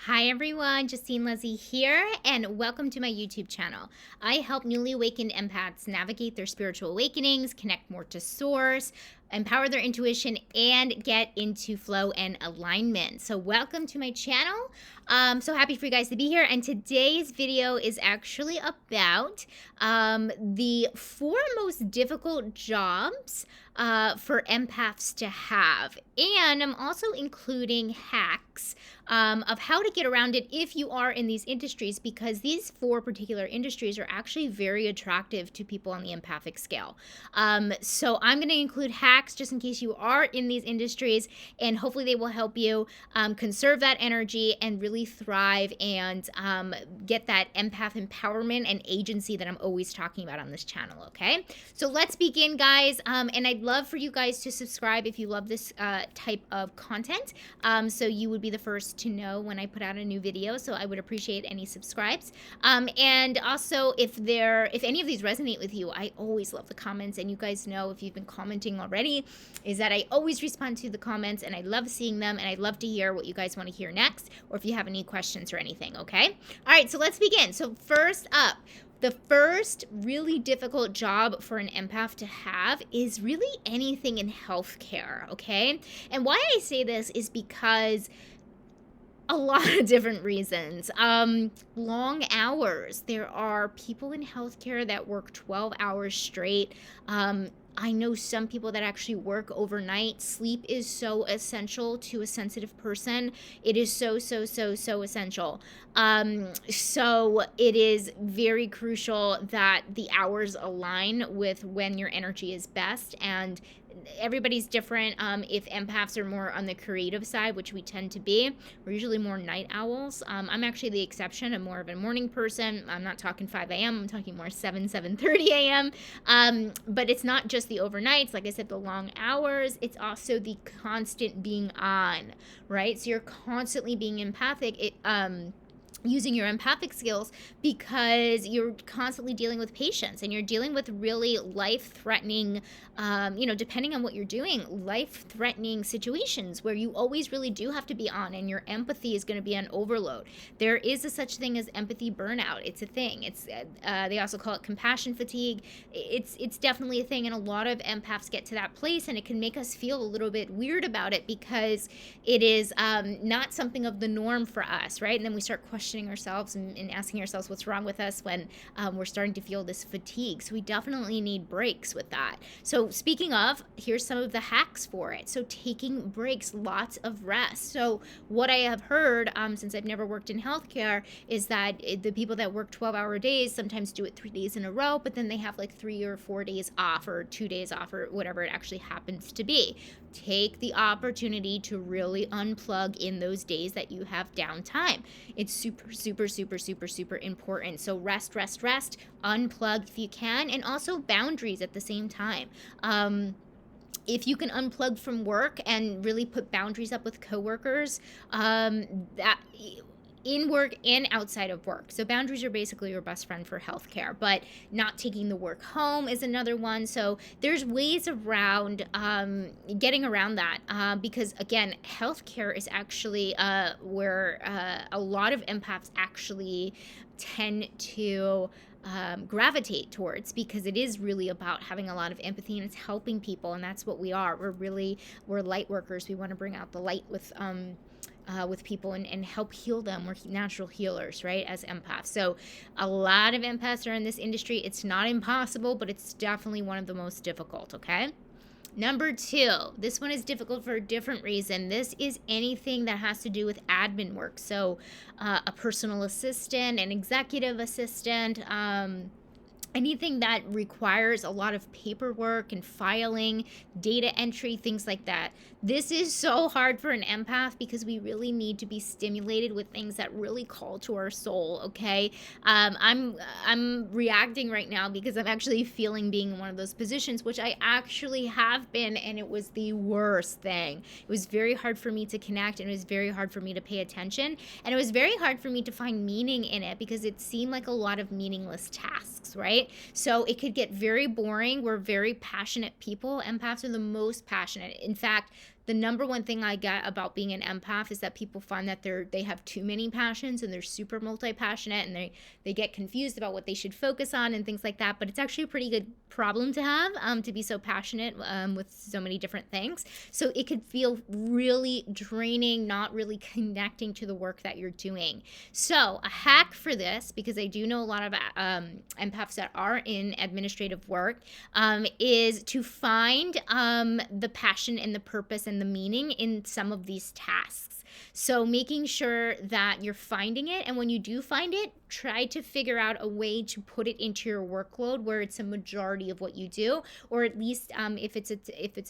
Hi everyone, Justine Leslie here, and welcome to my YouTube channel. I help newly awakened empaths navigate their spiritual awakenings, connect more to source, empower their intuition, and get into flow and alignment. So welcome to my channel. So happy for you guys to be here, and today's video is actually about the 4 most difficult jobs for empaths to have. And I'm also including hacks of how to get around it if you are in these industries, because these 4 particular industries are actually very attractive to people on the empathic scale. So I'm going to include hacks just in case you are in these industries, and hopefully they will help you conserve that energy and really thrive and get that empath empowerment and agency that I'm always talking about on this channel. Okay, so let's begin, guys. And I'd love for you guys to subscribe if you love this type of content, so you would be the first to know when I put out a new video. So I would appreciate any subscribes. And also, if any of these resonate with you, I always love the comments, and you guys know, if you've been commenting already, is that I always respond to the comments, and I love seeing them, and I'd love to hear what you guys want to hear next, or if you have any questions or anything. Okay, all right, so let's begin. So first up, the first really difficult job for an empath to have is really anything in healthcare. Okay, and why I say this is because a lot of different reasons. Long hours. There are people in healthcare that work 12 hours straight. I know some people that actually work overnight. Sleep is so essential to a sensitive person. It is so essential. So it is very crucial that the hours align with when your energy is best, and everybody's different. If empaths are more on the creative side, which we tend to be, we're usually more night owls. I'm actually the exception. I'm more of a morning person. I'm not talking 5 a.m. I'm talking more 7:30 a.m. But it's not just the overnights, like I said, the long hours. It's also the constant being on, right? So you're constantly being empathic. Using your empathic skills, because you're constantly dealing with patients, and you're dealing with really life-threatening, depending on what you're doing, life-threatening situations where you always really do have to be on, and your empathy is going to be on overload. There is a such thing as empathy burnout. It's a thing. It's they also call it compassion fatigue. It's definitely a thing, and a lot of empaths get to that place, and it can make us feel a little bit weird about it, because it is not something of the norm for us, right? And then we start questioning ourselves and asking ourselves what's wrong with us when we're starting to feel this fatigue. So we definitely need breaks with that. So speaking of, here's some of the hacks for it. So taking breaks, lots of rest. So what I have heard, since I've never worked in healthcare, is that the people that work 12-hour days sometimes do it 3 days in a row, but then they have like 3 or 4 days off, or 2 days off, or whatever it actually happens to be. Take the opportunity to really unplug in those days that you have downtime. It's super important. So rest, unplug if you can, and also boundaries at the same time. If you can unplug from work and really put boundaries up with coworkers, that in work and outside of work. So boundaries are basically your best friend for healthcare, but not taking the work home is another one. So there's ways around getting around that, because again, healthcare is actually where a lot of empaths actually tend to gravitate towards, because it is really about having a lot of empathy, and it's helping people, and that's what we are. We're light workers. We want to bring out the light with people and help heal them. We're natural healers, right, as empaths. So a lot of empaths are in this industry. It's not impossible, but it's definitely one of the most difficult. Okay, number 2, this one is difficult for a different reason. This is anything that has to do with admin work. So a personal assistant, an executive assistant, anything that requires a lot of paperwork and filing, data entry, things like that. This is so hard for an empath, because we really need to be stimulated with things that really call to our soul. Okay, I'm reacting right now because I'm actually feeling being in one of those positions, which I actually have been, and it was the worst thing. It was very hard for me to connect, and it was very hard for me to pay attention, and it was very hard for me to find meaning in it, because it seemed like a lot of meaningless tasks, right? So it could get very boring. We're very passionate people. Empaths are the most passionate. In fact, the number one thing I get about being an empath is that people find that they have too many passions and they're super multi-passionate, and they get confused about what they should focus on and things like that. But it's actually a pretty good problem to have, to be so passionate with so many different things. So it could feel really draining, not really connecting to the work that you're doing. So a hack for this, because I do know a lot of empaths that are in administrative work, is to find the passion and the purpose and the meaning in some of these tasks. So making sure that you're finding it, and when you do find it, try to figure out a way to put it into your workload where it's a majority of what you do, or at least if it's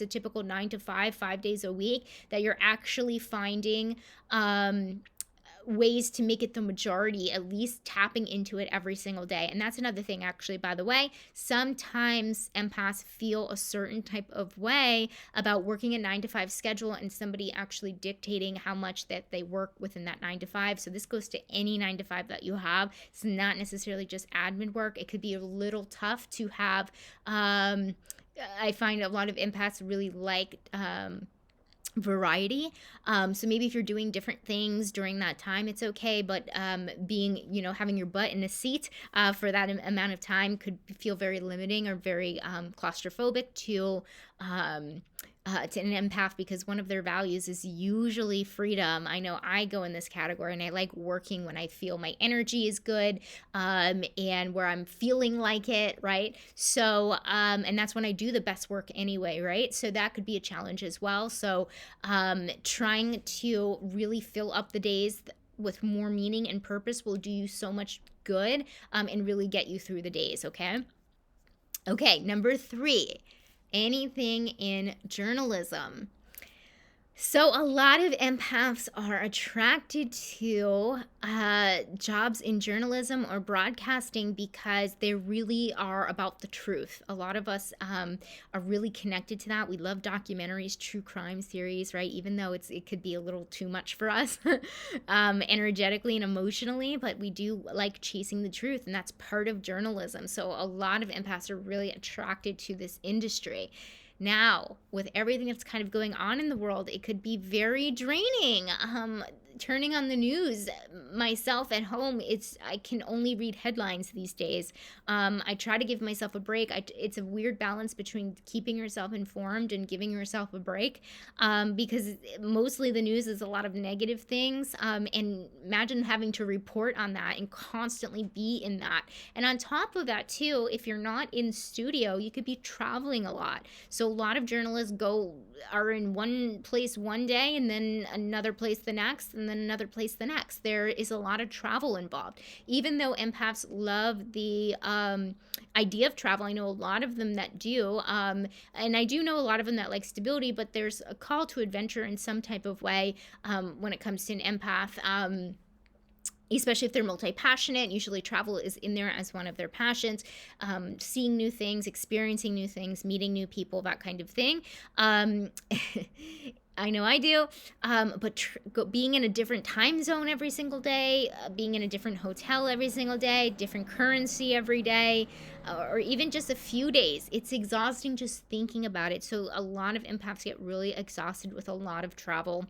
a typical 9 to 5, 5 days a week, that you're actually finding ways to make it the majority, at least tapping into it every single day. And that's another thing, actually, by the way. Sometimes empaths feel a certain type of way about working a 9 to 5 schedule and somebody actually dictating how much that they work within that 9 to 5. So this goes to any 9 to 5 that you have. It's not necessarily just admin work. It could be a little tough to have. I find a lot of empaths really like variety. So maybe if you're doing different things during that time, it's okay. But being, having your butt in a seat for that amount of time could feel very limiting or very claustrophobic to an empath, because one of their values is usually freedom. I know I go in this category, and I like working when I feel my energy is good, and where I'm feeling like it, right? So, and that's when I do the best work anyway, right? So that could be a challenge as well. So, trying to really fill up the days with more meaning and purpose will do you so much good, and really get you through the days, okay? Okay, number 3. Anything in journalism. So a lot of empaths are attracted to jobs in journalism or broadcasting because they really are about the truth. A lot of us are really connected to that. We love documentaries, true crime series, right? Even though it could be a little too much for us energetically and emotionally, but we do like chasing the truth, and that's part of journalism. So a lot of empaths are really attracted to this industry. Now, with everything that's kind of going on in the world, it could be very draining. Turning on the news myself at home, I can only read headlines these days. I try to give myself a break. It's a weird balance between keeping yourself informed and giving yourself a break, because mostly the news is a lot of negative things. And imagine having to report on that and constantly be in that. And on top of that too, if you're not in studio, you could be traveling a lot. So a lot of journalists are in one place one day and then another place the next, and then another place the next. There is a lot of travel involved. Even though empaths love the idea of travel, I know a lot of them that do, and I do know a lot of them that like stability, but there's a call to adventure in some type of way when it comes to an empath. Especially if they're multi-passionate, usually travel is in there as one of their passions. Seeing new things, experiencing new things, meeting new people, that kind of thing. I know I do, but being in a different time zone every single day, being in a different hotel every single day, different currency every day, or even just a few days, it's exhausting just thinking about it. So a lot of empaths get really exhausted with a lot of travel.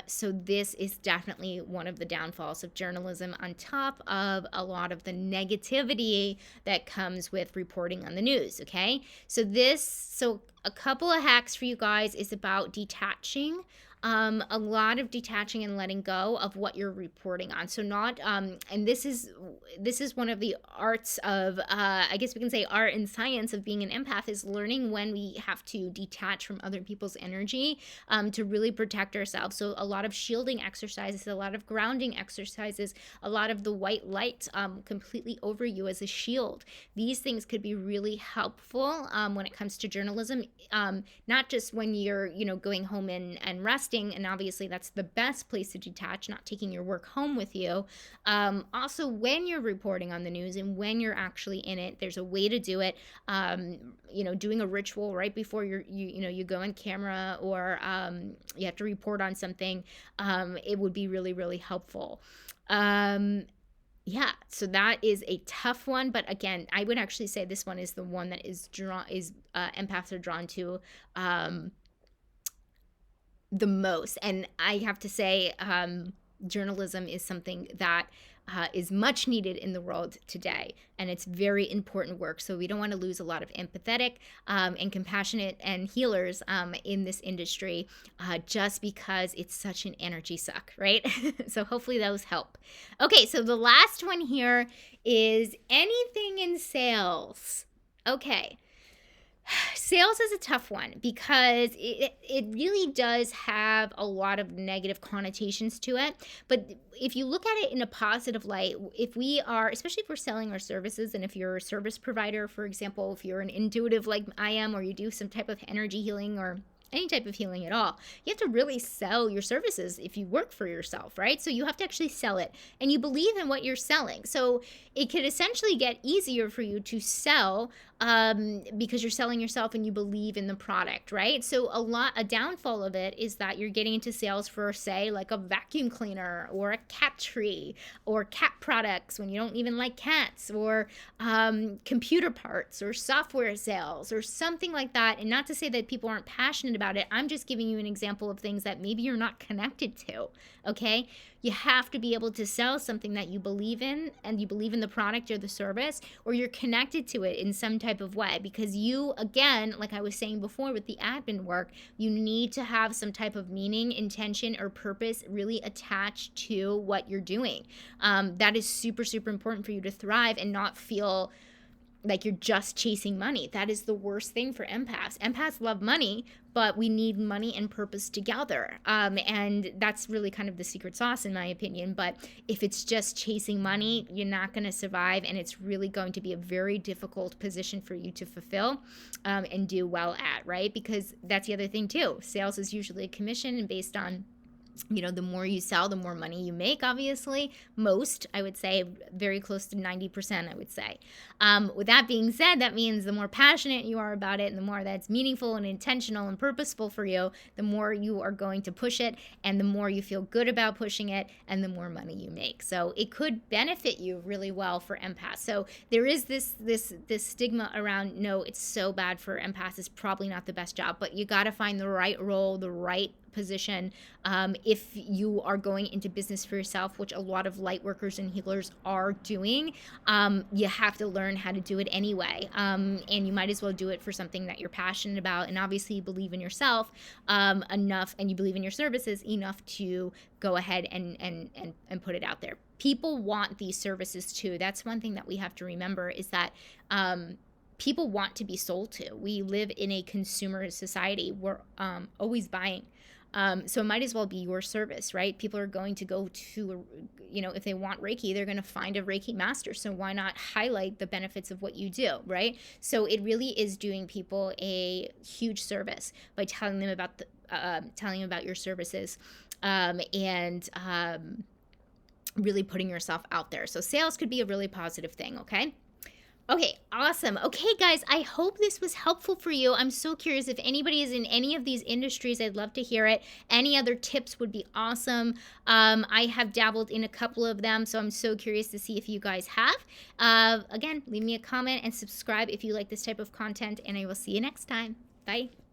So this is definitely one of the downfalls of journalism, on top of a lot of the negativity that comes with reporting on the news, okay? So a couple of hacks for you guys is about detaching. A lot of detaching and letting go of what you're reporting on. So not, and this is one of the arts of, I guess we can say art and science of being an empath, is learning when we have to detach from other people's energy to really protect ourselves. So a lot of shielding exercises, a lot of grounding exercises, a lot of the white light completely over you as a shield. These things could be really helpful when it comes to journalism, not just when you're, going home and resting. And obviously that's the best place to detach, not taking your work home with you. Also, when you're reporting on the news and when you're actually in it, there's a way to do it. Doing a ritual right before you go on camera, or you have to report on something. It would be really, really helpful. Yeah, so that is a tough one, but again, I would actually say this one is the one that empaths are drawn to the most. And I have to say, journalism is something that is much needed in the world today, and it's very important work. So we don't want to lose a lot of empathetic and compassionate and healers in this industry just because it's such an energy suck, right? So hopefully those help. Okay, so the last one here is anything in sales. Okay. Sales is a tough one because it really does have a lot of negative connotations to it. But if you look at it in a positive light, if we are, especially if we're selling our services, and if you're a service provider, for example, if you're an intuitive like I am, or you do some type of energy healing or any type of healing at all, you have to really sell your services if you work for yourself, right? So you have to actually sell it, and you believe in what you're selling. So it could essentially get easier for you to sell because you're selling yourself and you believe in the product, right? So a downfall of it is that you're getting into sales for, say, like a vacuum cleaner or a cat tree or cat products when you don't even like cats, or computer parts or software sales or something like that. And not to say that people aren't passionate about it. I'm just giving you an example of things that maybe you're not connected to, okay? You have to be able to sell something that you believe in, and you believe in the product or the service, or you're connected to it in some type of way, because you, again, like I was saying before with the admin work, you need to have some type of meaning, intention, or purpose really attached to what you're doing. That is super, super important for you to thrive and not feel like you're just chasing money. That is the worst thing for empaths. Empaths love money, but we need money and purpose together. And that's really kind of the secret sauce, in my opinion. But if it's just chasing money, you're not going to survive. And it's really going to be a very difficult position for you to fulfill and do well at, right? Because that's the other thing too. Sales is usually a commission, and based on, you know, the more you sell, the more money you make, obviously. Most, I would say, very close to 90%, I would say. With that being said, that means the more passionate you are about it, and the more that's meaningful and intentional and purposeful for you, the more you are going to push it, and the more you feel good about pushing it, and the more money you make. So it could benefit you really well for empaths. So there is this stigma around, no, it's so bad for empaths, it's probably not the best job, but you got to find the right role, the right position. If you are going into business for yourself, which a lot of light workers and healers are doing, you have to learn how to do it anyway. And you might as well do it for something that you're passionate about. And obviously you believe in yourself enough, and you believe in your services enough to go ahead and put it out there. People want these services too. That's one thing that we have to remember, is that people want to be sold to. We live in a consumer society. We're always buying. So it might as well be your service, right? People are going to go to, you know, if they want Reiki, they're going to find a Reiki master. So why not highlight the benefits of what you do, right? So it really is doing people a huge service by telling them about your services, and really putting yourself out there. So sales could be a really positive thing, okay? Okay, awesome. Okay, guys, I hope this was helpful for you. I'm so curious if anybody is in any of these industries. I'd love to hear it. Any other tips would be awesome. I have dabbled in a couple of them, so I'm so curious to see if you guys have. Again, leave me a comment and subscribe if you like this type of content, and I will see you next time. Bye.